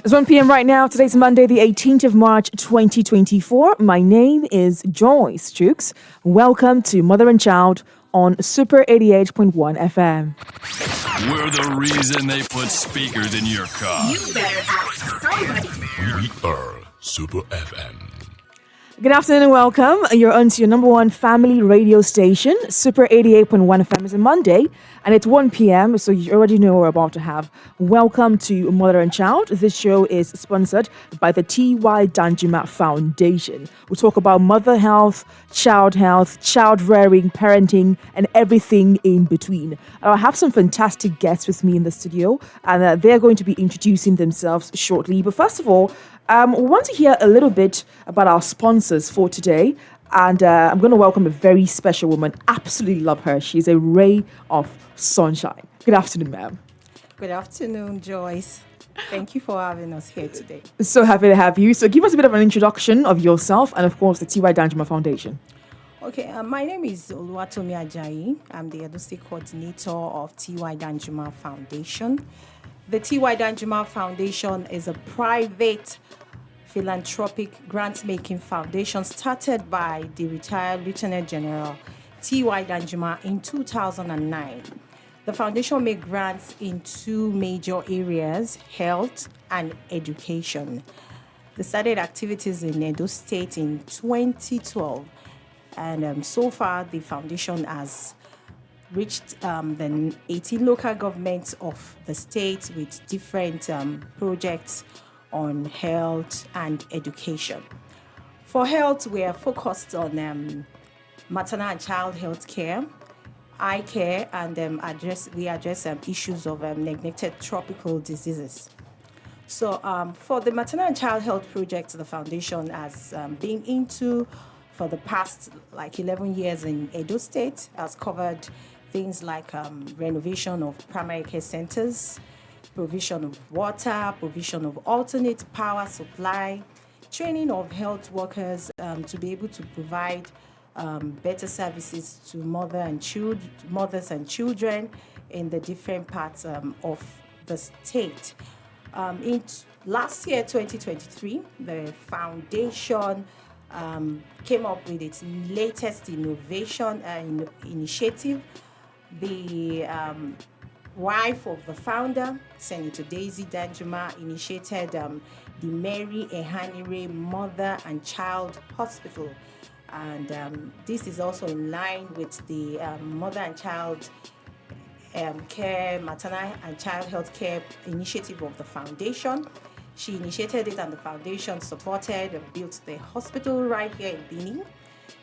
It's 1 p.m. right now. Today's Monday, the 18th of March, 2024. My name is Joyce Jukes. Welcome to Mother and Child on Super 88.1 FM. We're the reason they put speakers in your car. You better ask somebody. We are Super FM. Good afternoon and welcome. You're on to your number one family radio station, Super 88.1 FM. It's a Monday and it's 1 p.m. So you already know what we're about to have. Welcome to Mother and Child. This show is sponsored by the Ty Danjuma Foundation. We talk about mother health, child rearing, parenting, and everything in between. I have some fantastic guests with me in the studio and they're going to be introducing themselves shortly. But first of all, we want to hear a little bit about our sponsors for today. And I'm going to welcome a very special woman. Absolutely love her. She's a ray of sunshine. Good afternoon, ma'am. Good afternoon, Joyce. Thank you for having us here today. So happy to have you. So give us a bit of an introduction of yourself and, of course, the Ty Danjuma Foundation. Okay, my name is Oluwatomi Ajayi. I'm the Edo State Coordinator of Ty Danjuma Foundation. The Ty Danjuma Foundation is a private philanthropic grant-making foundation started by the retired Lieutenant General Ty Danjuma in 2009. The foundation made grants in two major areas, health and education. They started activities in Edo State in 2012, and so far the foundation has reached the 18 local governments of the state with different projects on health and education. For health, we are focused on maternal and child health care, eye care, and we address issues of neglected tropical diseases. So for the maternal and child health project, the foundation has been into for the past 11 years in Edo State, has covered things like renovation of primary care centers, provision of water, provision of alternate power supply, training of health workers to be able to provide better services to mothers and children in the different parts of the state. Last year, 2023, the foundation came up with its latest initiative. The wife of the founder, Senator Daisy Danjuma, initiated the Mary Ehanire Mother and Child Hospital. And this is also in line with the Mother and Child Care, Maternal and Child Health Care initiative of the foundation. She initiated it and the foundation supported and built the hospital right here in Benin.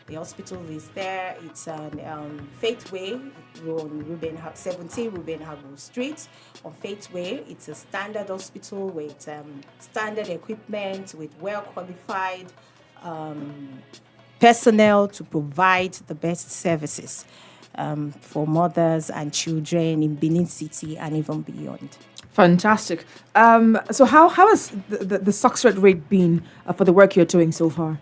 The hospital is there. It's on Faith Way, on 17 Ruben Hagu Street. On Faith Way, it's a standard hospital with standard equipment, with well-qualified personnel to provide the best services for mothers and children in Benin City and even beyond. Fantastic. So how has the success rate been for the work you're doing so far?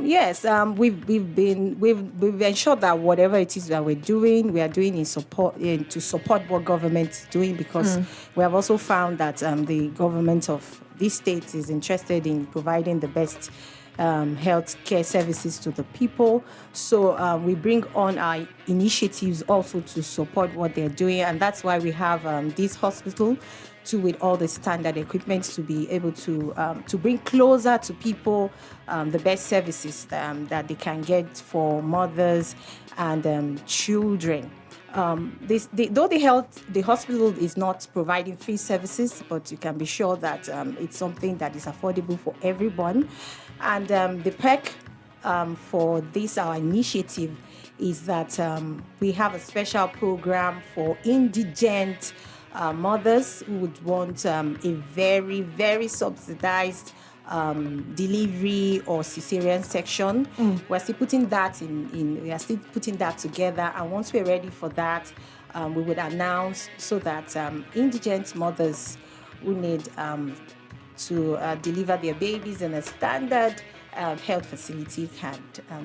Yes, we've ensured that whatever it is that we're doing, we are doing to support what government is doing, because we have also found that the government of this state is interested in providing the best health care services to the people. So we bring on our initiatives also to support what they're doing, and that's why we have this hospital with all the standard equipment to be able to bring closer to people the best services that they can get for mothers and children. Though the hospital is not providing free services, but you can be sure that it's something that is affordable for everyone. And the perk for this, our initiative, is that we have a special program for indigent mothers who would want a very, very subsidized delivery or cesarean section. We're still putting that together, and once we're ready for that, we would announce so that indigent mothers who need to deliver their babies in a standard health facility can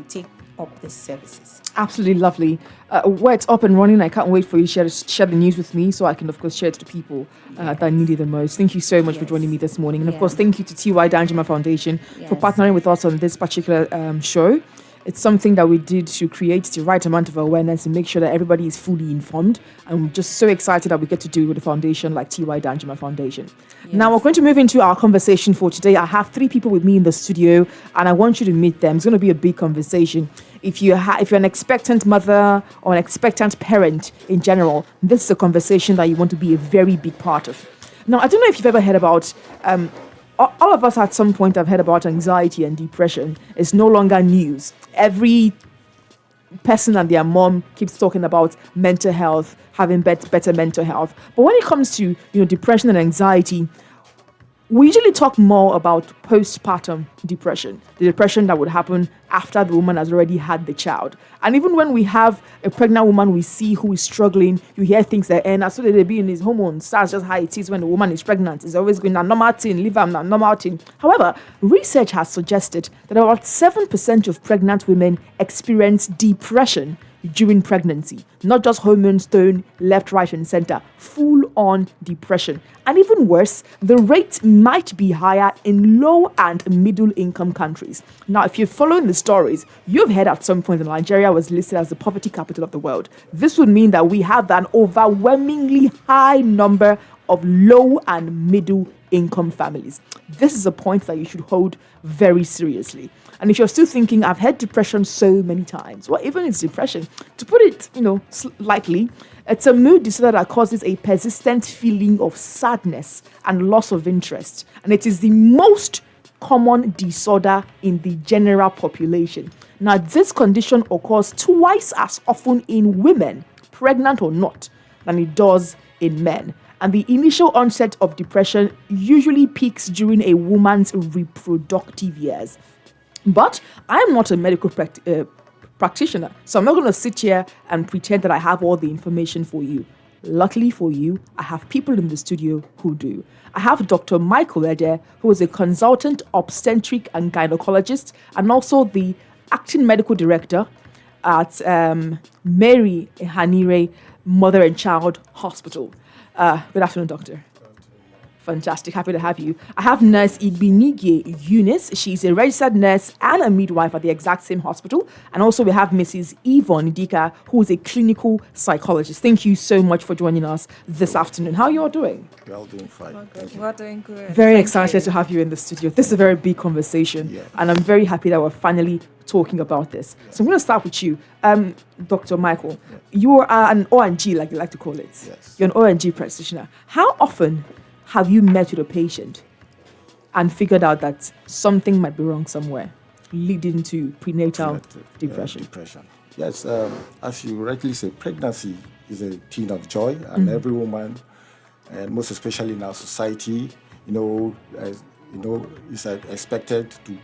take up the services. Absolutely lovely. Where it's up and running, I can't wait for you to share the news with me so I can, of course, share it to people that need it the most. Thank you so much for joining me this morning. And, of course, thank you to Ty Danjuma Foundation for partnering with us on this particular show. It's something that we did to create the right amount of awareness and make sure that everybody is fully informed. And I'm just so excited that we get to do it with a foundation like Ty Danjuma Foundation. Yes. Now, we're going to move into our conversation for today. I have 3 people with me in the studio, and I want you to meet them. It's going to be a big conversation. If you're an expectant mother or an expectant parent in general, this is a conversation that you want to be a very big part of. Now, I don't know if you've ever heard about... all of us at some point have heard about anxiety and depression. It's no longer news. Every person and their mom keeps talking about mental health, having better mental health. But when it comes to depression and anxiety, we usually talk more about postpartum depression, the depression that would happen after the woman has already had the child. And even when we have a pregnant woman we see who is struggling, you hear things like, and so they be in his hormones. That's just how it is when the woman is pregnant. It's always going, a normal thing, leave them, a normal thing. However, research has suggested that about 7% of pregnant women experience depression during pregnancy. Not just hormones thrown left, right, and center. Full-on depression. And even worse, the rate might be higher in low and middle-income countries. Now, if you're following the stories, you've heard at some point that Nigeria was listed as the poverty capital of the world. This would mean that we have an overwhelmingly high number of low and middle-income families. This is a point that you should hold very seriously. And if you're still thinking, I've had depression so many times, well, even it's depression, to put it, lightly, it's a mood disorder that causes a persistent feeling of sadness and loss of interest. And it is the most common disorder in the general population. Now, this condition occurs twice as often in women, pregnant or not, than it does in men. And the initial onset of depression usually peaks during a woman's reproductive years. But I am not a medical practitioner, so I'm not going to sit here and pretend that I have all the information for you. Luckily for you, I have people in the studio who do. I have Dr. Michael Ede, who is a consultant obstetric and gynecologist, and also the acting medical director at Mary Ehanire Mother and Child Hospital. Good afternoon, doctor. Fantastic. Happy to have you. I have Nurse Igbinigye Eunice. She's a registered nurse and a midwife at the exact same hospital. And also we have Mrs. Yvonne Dika, who is a clinical psychologist. Thank you so much for joining us this afternoon. How are you all doing? We're all doing fine. We're doing good. Very excited to have you in the studio. This is a very big conversation. Yeah. And I'm very happy that we're finally talking about this. Yeah. So I'm going to start with you. Dr. Michael, you are an ONG, like you like to call it. Yes. You're an ONG practitioner. How often have you met with a patient and figured out that something might be wrong somewhere, leading to prenatal depression? Yes, as you rightly say, pregnancy is a thing of joy, and every woman, and most especially in our society, is expected to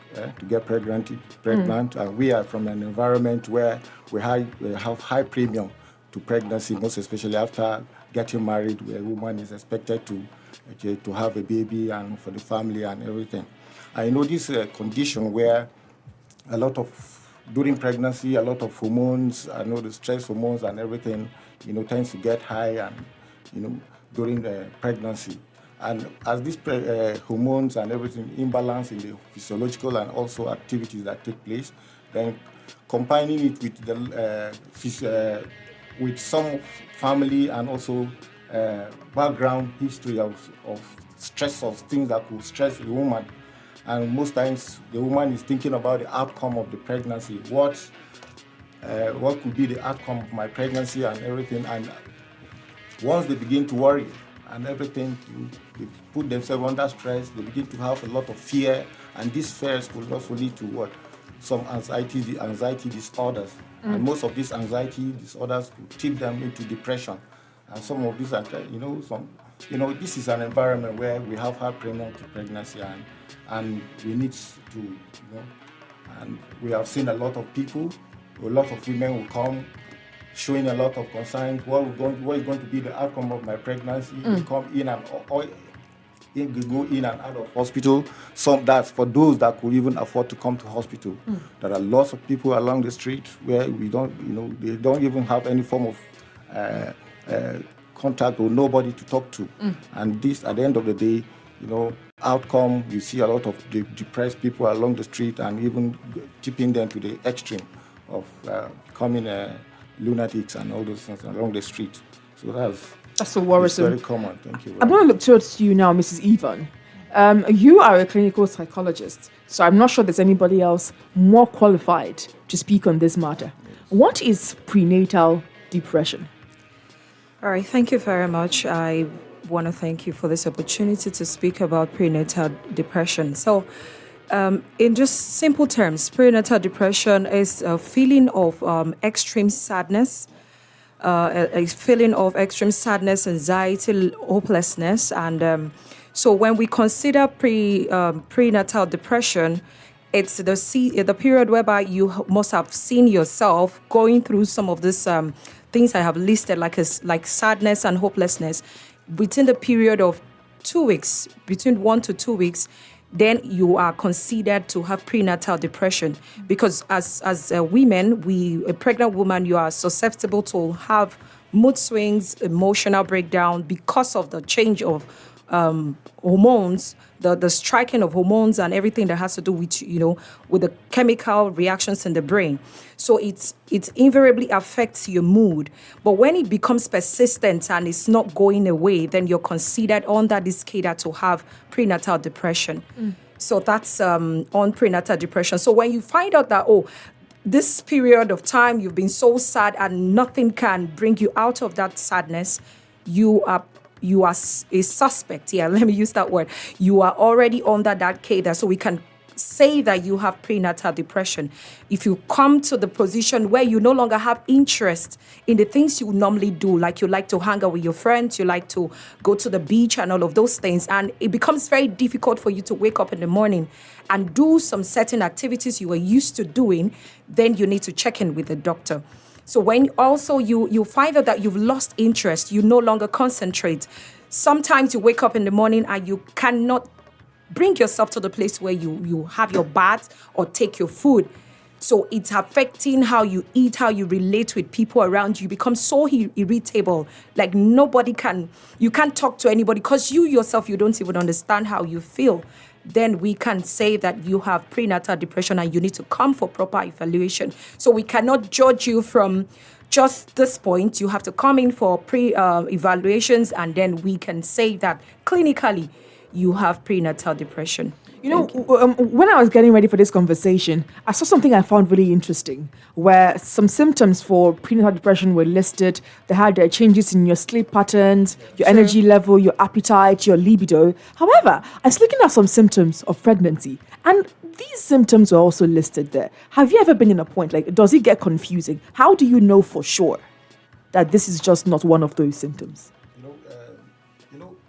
get pregnant. And we are from an environment where we have high premium to pregnancy, most especially after getting married, where a woman is expected to have a baby and for the family and everything. I know this condition where during pregnancy, a lot of hormones, I know the stress hormones and everything, tends to get high and, during the pregnancy. And as these hormones and everything imbalance in the physiological and also activities that take place, then combining it with the with some family and also background history of stress of things that could stress the woman. And most times the woman is thinking about the outcome of the pregnancy. What could be the outcome of my pregnancy and everything. And once they begin to worry and everything, they put themselves under stress, they begin to have a lot of fear. And these fears could also lead to what? Some anxiety disorders. And most of these anxiety disorders could tip them into depression. And some of these, this is an environment where we have high premium to pregnancy, and we need to, and we have seen a lot of people, a lot of women will come showing a lot of concern. What is going to be the outcome of my pregnancy? They come in and go in and out of hospital. Some that's for those that could even afford to come to hospital. There are lots of people along the street where we don't, they don't even have any form of contact or nobody to talk to. And this, at the end of the day, outcome, you see a lot of depressed people along the street and even tipping them to the extreme of becoming lunatics and all those things along the street. So that's so worrisome. It's very common. Thank you. I'm going to look towards you now, Mrs. Evan. You are a clinical psychologist, so I'm not sure there's anybody else more qualified to speak on this matter. What is prenatal depression? All right, thank you very much. I want to thank you for this opportunity to speak about prenatal depression. So, in just simple terms, prenatal depression is a feeling of extreme sadness, anxiety, hopelessness. And so when we consider prenatal depression, it's the period whereby you must have seen yourself going through some of these things I have listed, like sadness and hopelessness, within the period of 2 weeks, between 1 to 2 weeks. Then you are considered to have prenatal depression, because as women, a pregnant woman, you are susceptible to have mood swings, emotional breakdown because of the change of hormones, the striking of hormones and everything that has to do with with the chemical reactions in the brain. So it invariably affects your mood. But when it becomes persistent and it's not going away, then you're considered under this cadre to have prenatal depression. So that's on prenatal depression. So when you find out that, this period of time you've been so sad and nothing can bring you out of that sadness, you are a suspect. Yeah, let me use that word. You are already under that cadre, so we can say that you have prenatal depression. If you come to the position where you no longer have interest in the things you normally do, like you like to hang out with your friends, you like to go to the beach and all of those things, and it becomes very difficult for you to wake up in the morning and do some certain activities you were used to doing, then you need to check in with the doctor. So when also you find out that you've lost interest, you no longer concentrate. Sometimes you wake up in the morning and you cannot bring yourself to the place where you have your bath or take your food. So it's affecting how you eat, how you relate with people around you. You become so irritable, like you can't talk to anybody because you yourself, you don't even understand how you feel. Then we can say that you have prenatal depression and you need to come for proper evaluation. So we cannot judge you from just this point. You have to come in for evaluations, and then we can say that clinically you have prenatal depression. When I was getting ready for this conversation, I saw something I found really interesting, where some symptoms for prenatal depression were listed. They had changes in your sleep patterns, your energy level, your appetite, your libido. However, I was looking at some symptoms of pregnancy, and these symptoms were also listed there. Have you ever been in a point, does it get confusing? How do you know for sure that this is just not one of those symptoms?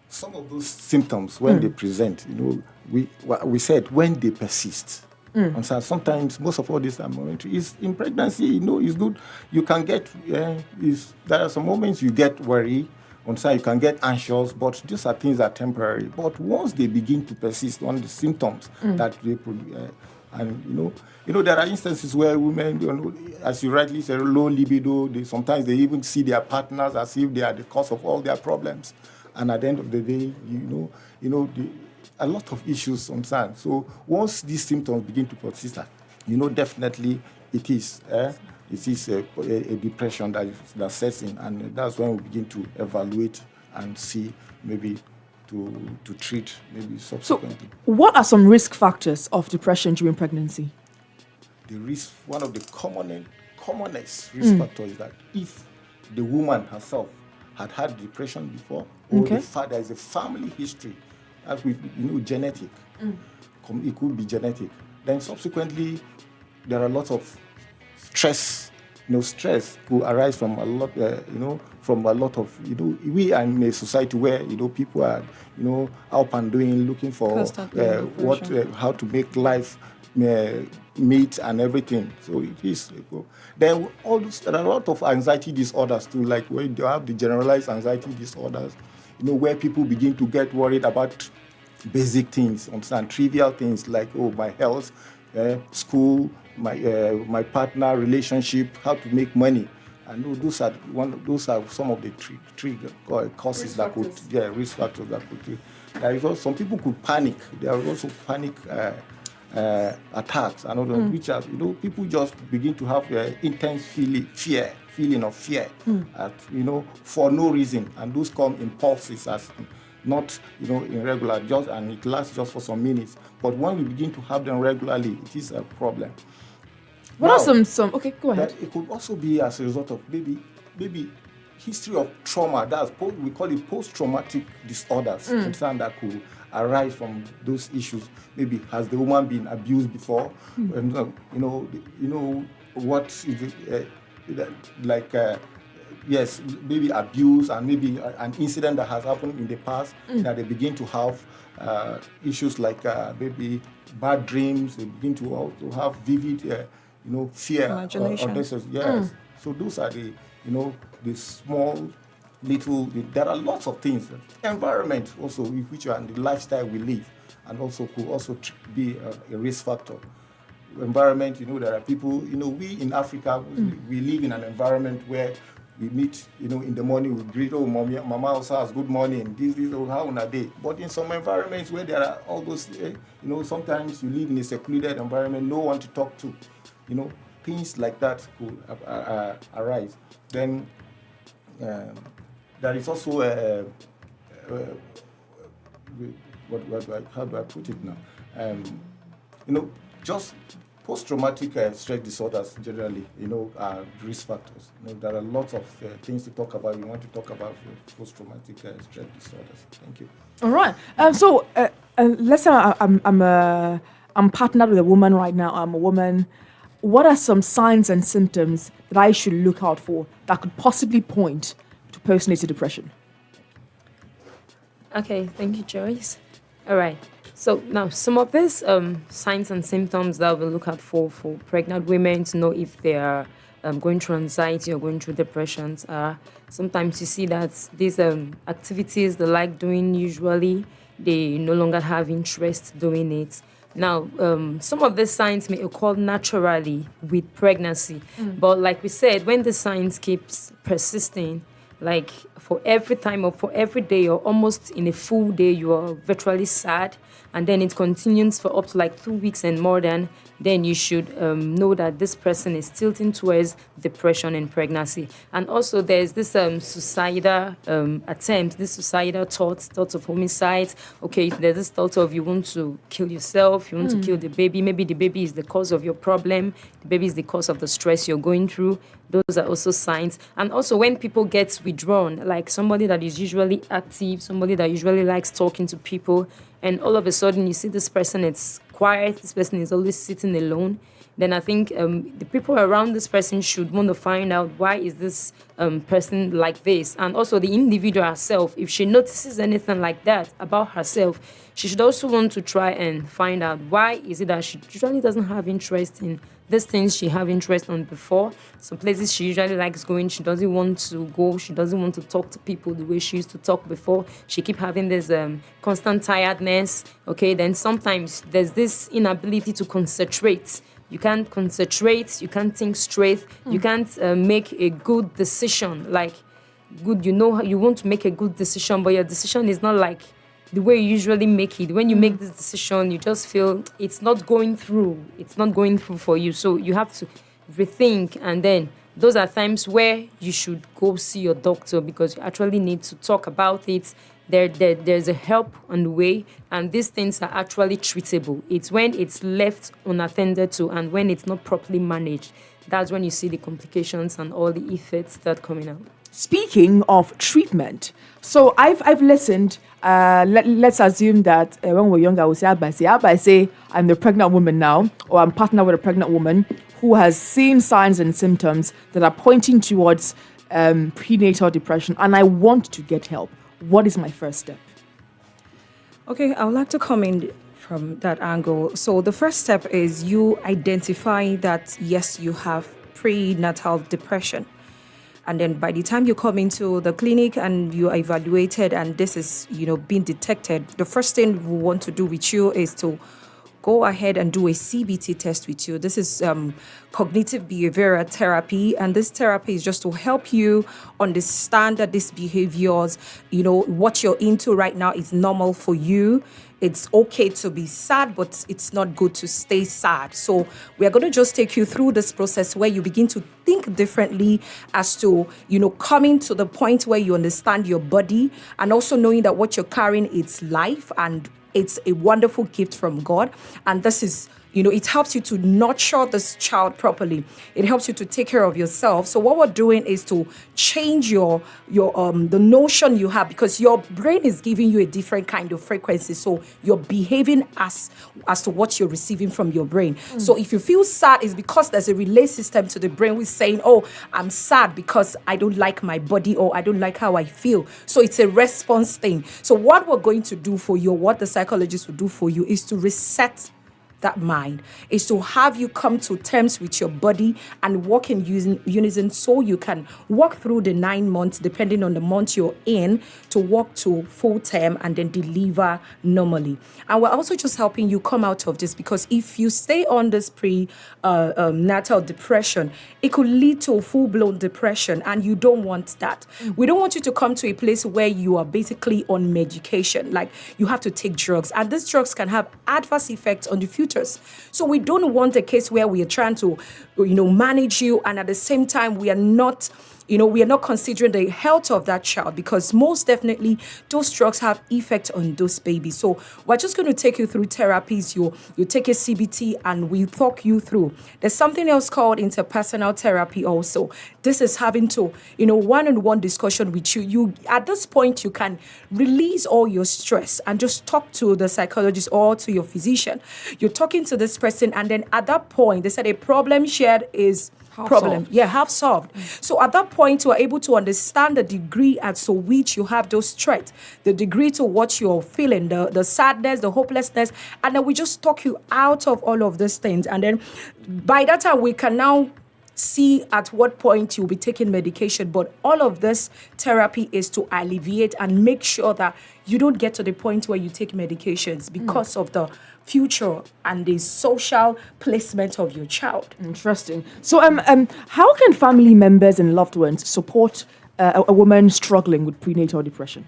Some of those symptoms, when they present, we said when they persist. And so sometimes most of all this are momentary. Is in pregnancy, it's good. You can get there are some moments you get worried. On some you can get anxious, but these are things that are temporary. But once they begin to persist on the symptoms that they produce, and there are instances where women, as you rightly said, low libido. Sometimes they even see their partners as if they are the cause of all their problems. And at the end of the day, a lot of issues concern. So once these symptoms begin to persist, definitely it is a depression that sets in, and that's when we begin to evaluate and see maybe to treat maybe subsequently. So what are some risk factors of depression during pregnancy? One of the commonest risk factors is that if the woman herself had depression before, or there is a family history, as with genetic, it could be genetic. Then subsequently, there are lots of stress. Stress could arise from a lot, of we are in a society where people are up and doing, looking for how to make life meet and everything. So it is. Then there are a lot of anxiety disorders too, like when you have the generalized anxiety disorders, where people begin to get worried about basic things, understand trivial things like my health, school, my partner, relationship, how to make money. And those are some of the three causes that could, risk factors that could. There is also some people could panic. There are also panic attacks and other which are people just begin to have intense feeling of fear, for no reason, and those come impulses as not irregular, and it lasts just for some minutes. But when we begin to have them regularly, it is a problem. What are some? Okay, go ahead. It could also be as a result of maybe history of trauma. We call it post-traumatic disorders. Concern that could arise from those issues. Maybe has the woman been abused before? What is it yes, maybe abuse and maybe an incident that has happened in the past that they begin to have issues like maybe bad dreams. They begin to have vivid. Fear. Imagination. Yes. So those are the small, little. There are lots of things. Environment also, which are the lifestyle we live, and also could also be a risk factor. Environment. There are people. We in Africa, we live in an environment where we meet. In the morning we greet. Oh, mommy, mama also has good morning. This, how on a day. But in some environments where there are all those, sometimes you live in a secluded environment, no one to talk to. Things like that could arise. Then there is also how do I put it now? Just post-traumatic stress disorders generally, are risk factors. There are lots of things to talk about. We want to talk about post-traumatic stress disorders. Thank you. All right. So let's say I'm partnered with a woman right now. I'm a woman. What are some signs and symptoms that I should look out for that could possibly point to postnatal depression? Okay, thank you, Joyce. All right. So now some of these signs and symptoms that we'll look out for pregnant women to know if they are going through anxiety or going through depressions are sometimes you see that these activities they like doing usually, they no longer have interest doing it. Now, some of these signs may occur naturally with pregnancy, but like we said, when the signs keeps persisting, like for every time or for every day or almost in a full day, you are virtually sad, and then it continues for up to like 2 weeks and more than, then you should know that this person is tilting towards depression in pregnancy. And also there's this suicidal attempts, this suicidal thoughts of homicide. Okay, there's this thought of you want to kill yourself, you want to kill the baby. Maybe the baby is the cause of your problem. The baby is the cause of the stress you're going through. Those are also signs. And also when people get withdrawn, like somebody that is usually active, somebody that usually likes talking to people, and all of a sudden you see this person, it's quiet, this person is always sitting alone, then I think the people around this person should want to find out why is this person like this. And also the individual herself, if she notices anything like that about herself, she should also want to try and find out why is it that she usually doesn't have interest in these things she have interest on before. Some places she usually likes going, she doesn't want to go. She doesn't want to talk to people the way she used to talk before. She keep having this constant tiredness. Okay, then sometimes there's this inability to concentrate. You can't concentrate. You can't think straight. You can't make a good decision. Like, good, you want to make a good decision, but your decision is not like the way you usually make it. When you make this decision, you just feel it's not going through. It's not going through for you. So you have to rethink. And then those are times where you should go see your doctor because you actually need to talk about it. There's a help on the way. And these things are actually treatable. It's when it's left unattended to and when it's not properly managed. That's when you see the complications and all the effects that coming out. Speaking of treatment, so I've listened. Let's assume that when we're younger, we say, I say I'm the pregnant woman now, or I'm partnered with a pregnant woman who has seen signs and symptoms that are pointing towards prenatal depression, and I want to get help. What is my first step? Okay, I would like to come in from that angle. So the first step is you identify that, yes, you have prenatal depression. And then by the time you come into the clinic and you are evaluated and this is, being detected, the first thing we want to do with you is to go ahead and do a CBT test with you. This is cognitive behavioral therapy, and this therapy is just to help you understand that these behaviors, what you're into right now is normal for you. It's okay to be sad, but it's not good to stay sad. So we are going to just take you through this process where you begin to think differently as to, coming to the point where you understand your body and also knowing that what you're carrying is life and it's a wonderful gift from God. And this is, it helps you to nurture this child properly. It helps you to take care of yourself. So what we're doing is to change your the notion you have, because your brain is giving you a different kind of frequency. So you're behaving as to what you're receiving from your brain. So if you feel sad, it's because there's a relay system to the brain which is saying, oh, I'm sad because I don't like my body or I don't like how I feel. So it's a response thing. So what we're going to do for you, what the psychologist will do for you, is to reset that mind, is to have you come to terms with your body and work in unison so you can walk through the 9 months, depending on the month you're in, to walk to full term and then deliver normally. And we're also just helping you come out of this, because if you stay on this prenatal depression, it could lead to full-blown depression, and you don't want that. We don't want you to come to a place where you are basically on medication, like you have to take drugs, and these drugs can have adverse effects on the future. So we don't want a case where we are trying to, manage you, and at the same time we are not considering the health of that child, because most definitely those drugs have effect on those babies. So we're just going to take you through therapies. You take a CBT and we talk you through. There's something else called interpersonal therapy also. This is having to, one-on-one discussion with you. You, at this point, you can release all your stress and just talk to the psychologist or to your physician. You're talking to this person, and then at that point, they said a problem shared is half solved. So at that point, you are able to understand the degree at to which you have those threats, the degree to what you're feeling, the sadness, the hopelessness, and then we just talk you out of all of these things. And then by that time, we can now see at what point you'll be taking medication. But all of this therapy is to alleviate and make sure that you don't get to the point where you take medications because of the future and the social placement of your child. Interesting. So, how can family members and loved ones support a woman struggling with prenatal depression?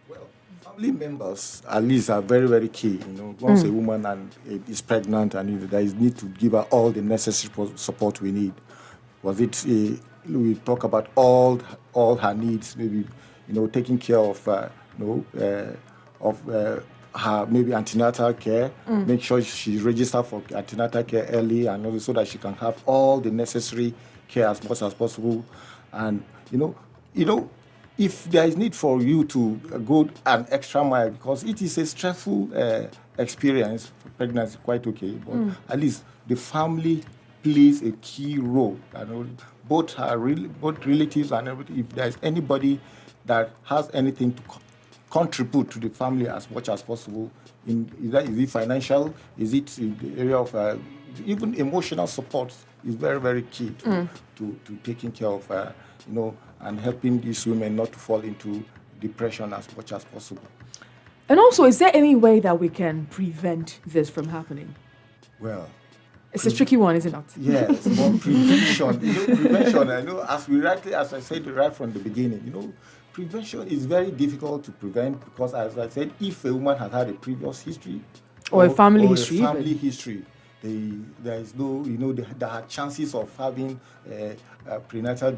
Well, family members, at least, are very, very key. Once a woman is pregnant, and there is need to give her all the necessary support we need. We talk about all her needs, maybe taking care of her maybe antenatal care, make sure she's registered for antenatal care early, and also so that she can have all the necessary care as much as possible. And if there is need for you to go an extra mile, because it is a stressful experience, pregnancy quite okay, but at least the family plays a key role. Both relatives and everything. If there is anybody that has anything to contribute to the family as much as possible, is it financial? Is it in the area of even emotional support is very, very key to taking care of and helping these women not to fall into depression as much as possible. And also, is there any way that we can prevent this from happening? Well, it's a tricky one, isn't it? Yes, but prevention, as I said right from the beginning, prevention is very difficult to prevent, because, as I said, if a woman has had a previous history or a family history, there is no, there are chances of having prenatal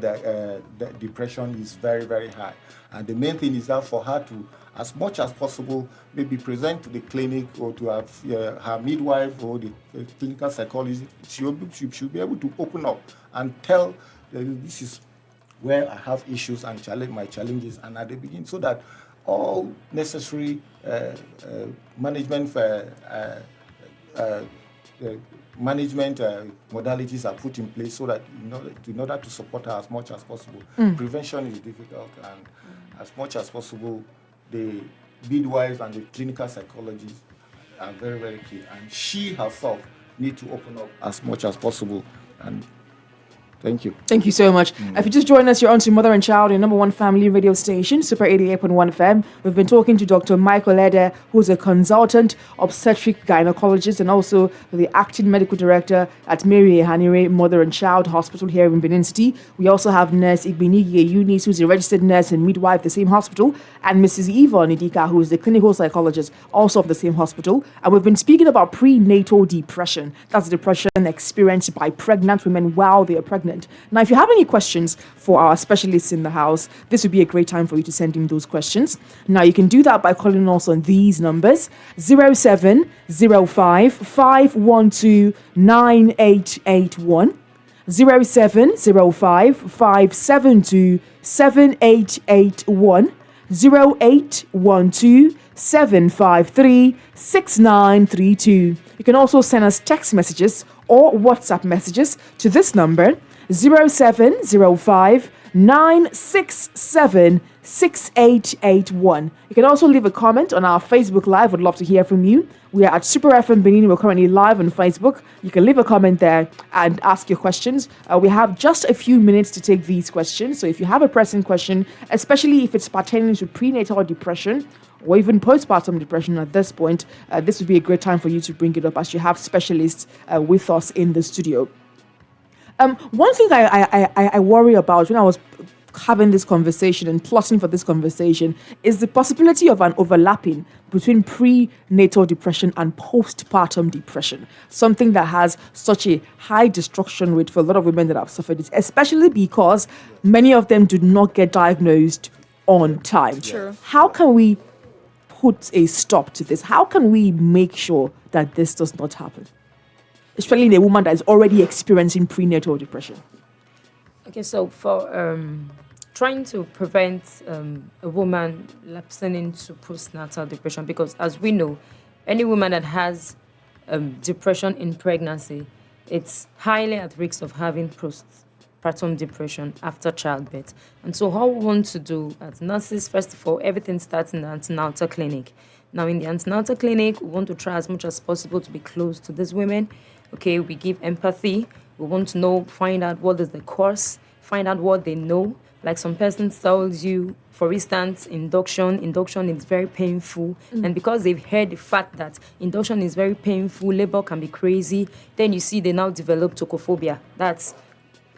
depression is very, very high. And the main thing is that for her to, as much as possible, maybe present to the clinic or to have her midwife or the clinical psychologist, she should be able to open up and tell this is where I have issues and my challenges, and at the beginning, so that all necessary management modalities are put in place, so that in order to support her as much as possible. Prevention is difficult, and as much as possible, the midwives and the clinical psychologists are very, very key, and she herself needs to open up as much as possible. And Thank you. Thank you so much. If you just joined us, you're on to Mother and Child, your number one family radio station, Super 88.1 FM. We've been talking to Dr. Michael Ede, who's a consultant obstetric gynecologist and also the acting medical director at Mary Ehanire Mother and Child Hospital here in Benin City. We also have Nurse Igbinigi Eunice, who's a registered nurse and midwife at the same hospital, and Mrs. Yvonne Idika, who is the clinical psychologist also of the same hospital. And we've been speaking about prenatal depression. That's depression experienced by pregnant women while they are pregnant. Now, if you have any questions for our specialists in the house, this would be a great time for you to send in those questions. Now, you can do that by calling us on these numbers: 0705 512 9881, 0705 572 7881, 0812 753 6932. You can also send us text messages or WhatsApp messages to this number: 0705 967 6881. You can also leave a comment on our Facebook Live. Would love to hear from you. We are at Super FM Benin. We're currently live on Facebook. You can leave a comment there and ask your questions. We have just a few minutes to take these questions. So if you have a pressing question, especially if it's pertaining to prenatal depression or even postpartum depression at this point, this would be a great time for you to bring it up, as you have specialists with us in the studio. One thing I worry about when I was having this conversation and plotting for this conversation is the possibility of an overlapping between prenatal depression and postpartum depression, something that has such a high destruction rate for a lot of women that have suffered it, especially because many of them do not get diagnosed on time. True. How can we put a stop to this? How can we make sure that this does not happen, especially in a woman that is already experiencing prenatal depression? Okay, so for trying to prevent a woman lapsing into postnatal depression, because as we know, any woman that has depression in pregnancy, it's highly at risk of having postpartum depression after childbirth. And so how we want to do as nurses, first of all, everything starts in the antenatal clinic. Now, in the antenatal clinic, we want to try as much as possible to be close to these women. Okay, we give empathy. We want to know, find out what is the cause, find out what they know. Like some person tells you, for instance, induction is very painful. And because they've heard the fact that induction is very painful, labor can be crazy, then you see they now develop tocophobia. That's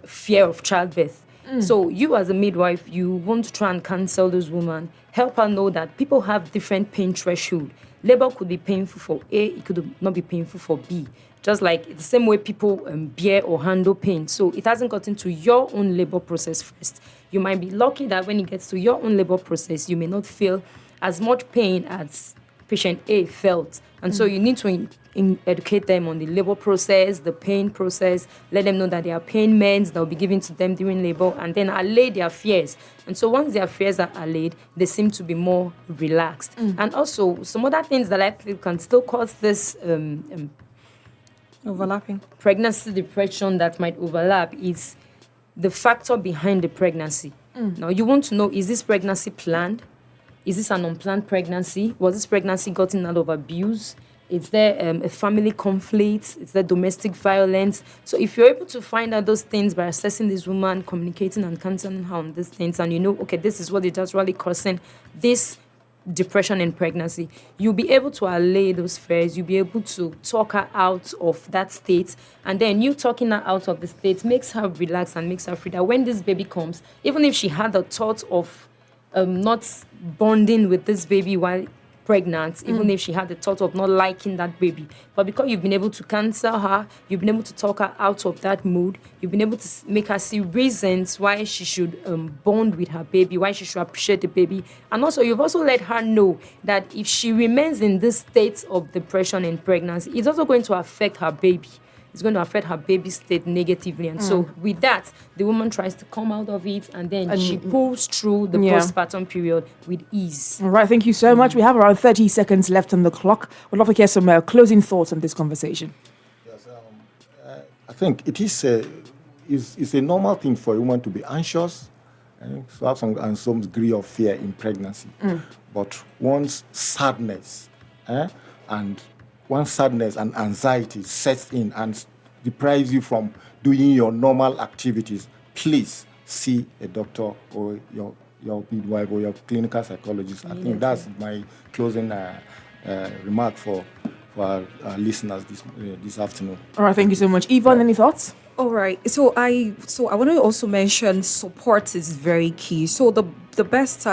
fear of childbirth. So you as a midwife, you want to try and counsel this woman, help her know that people have different pain threshold. Labor could be painful for A, it could not be painful for B. Just like the same way people bear or handle pain. So it hasn't gotten to your own labor process first. You might be lucky that when it gets to your own labor process, you may not feel as much pain as patient A felt. And so you need to educate them on the labor process, the pain process, let them know that there are pain meds that will be given to them during labor, and then allay their fears. And so once their fears are allayed, they seem to be more relaxed. And also, some other things that I feel can still cause this Overlapping. pregnancy depression that might overlap is the factor behind the pregnancy. Now, you want to know, is this pregnancy planned? Is this an unplanned pregnancy? Was this pregnancy gotten out of abuse? Is there a family conflict? Is there domestic violence? So if you're able to find out those things by assessing this woman, communicating and counseling her on these things, and you know, okay, this is what is just really causing this depression in pregnancy, you'll be able to allay those fears. You'll be able to talk her out of that state, and then you talking her out of the state makes her relax and makes her free that when this baby comes, even if she had the thought of not bonding with this baby while pregnant, even if she had the thought of not liking that baby, but because you've been able to counsel her, you've been able to talk her out of that mood, you've been able to make her see reasons why she should bond with her baby, why she should appreciate the baby. And also, you've also let her know that if she remains in this state of depression in pregnancy, it's also going to affect her baby. It's going to affect her baby's state negatively. And so with that, the woman tries to come out of it, and then she pulls through the postpartum period with ease. All right, thank you so much. We have around 30 seconds left on the clock. We'd love to hear some closing thoughts on this conversation. Yes, I think it is it's a normal thing for a woman to be anxious, to have some degree of fear in pregnancy. But once sadness and anxiety sets in and deprives you from doing your normal activities, please see a doctor or your midwife or your clinical psychologist. I think that's my closing remark for our listeners this afternoon. All right, thank you so much. Yvonne, any thoughts? All right. So I want to also mention support is very key. So the best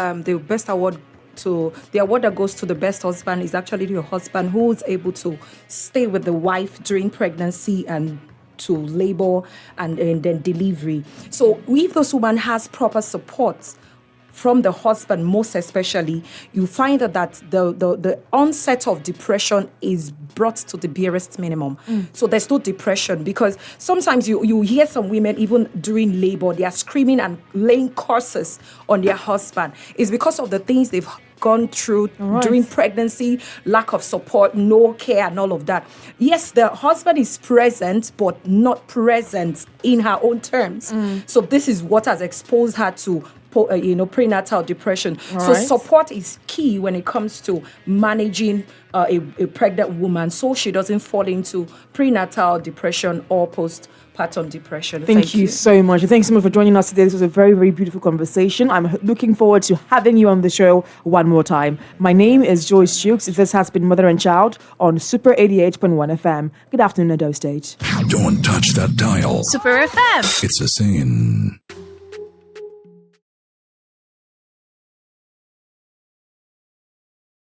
award the award that goes to the best husband is actually your husband who is able to stay with the wife during pregnancy and to labor and then delivery. So if this woman has proper support from the husband, most especially, you find that the onset of depression is brought to the barest minimum. So there's no depression, because sometimes you hear some women, even during labor, they are screaming and laying curses on their husband. It's because of the things they've gone through during pregnancy, lack of support, no care, and all of that. Yes, the husband is present, but not present in her own terms. So this is what has exposed her to prenatal depression. So support is key when it comes to managing a pregnant woman, so she doesn't fall into prenatal depression or postpartum depression. Thank you so much. Thanks so much for joining us today. This was a very, very beautiful conversation. I'm looking forward to having you on the show one more time. My name is Joyce Chooks. This has been Mother and Child on Super 88.1 FM. Good afternoon, Edo State. Don't touch that dial. Super FM. It's a sin.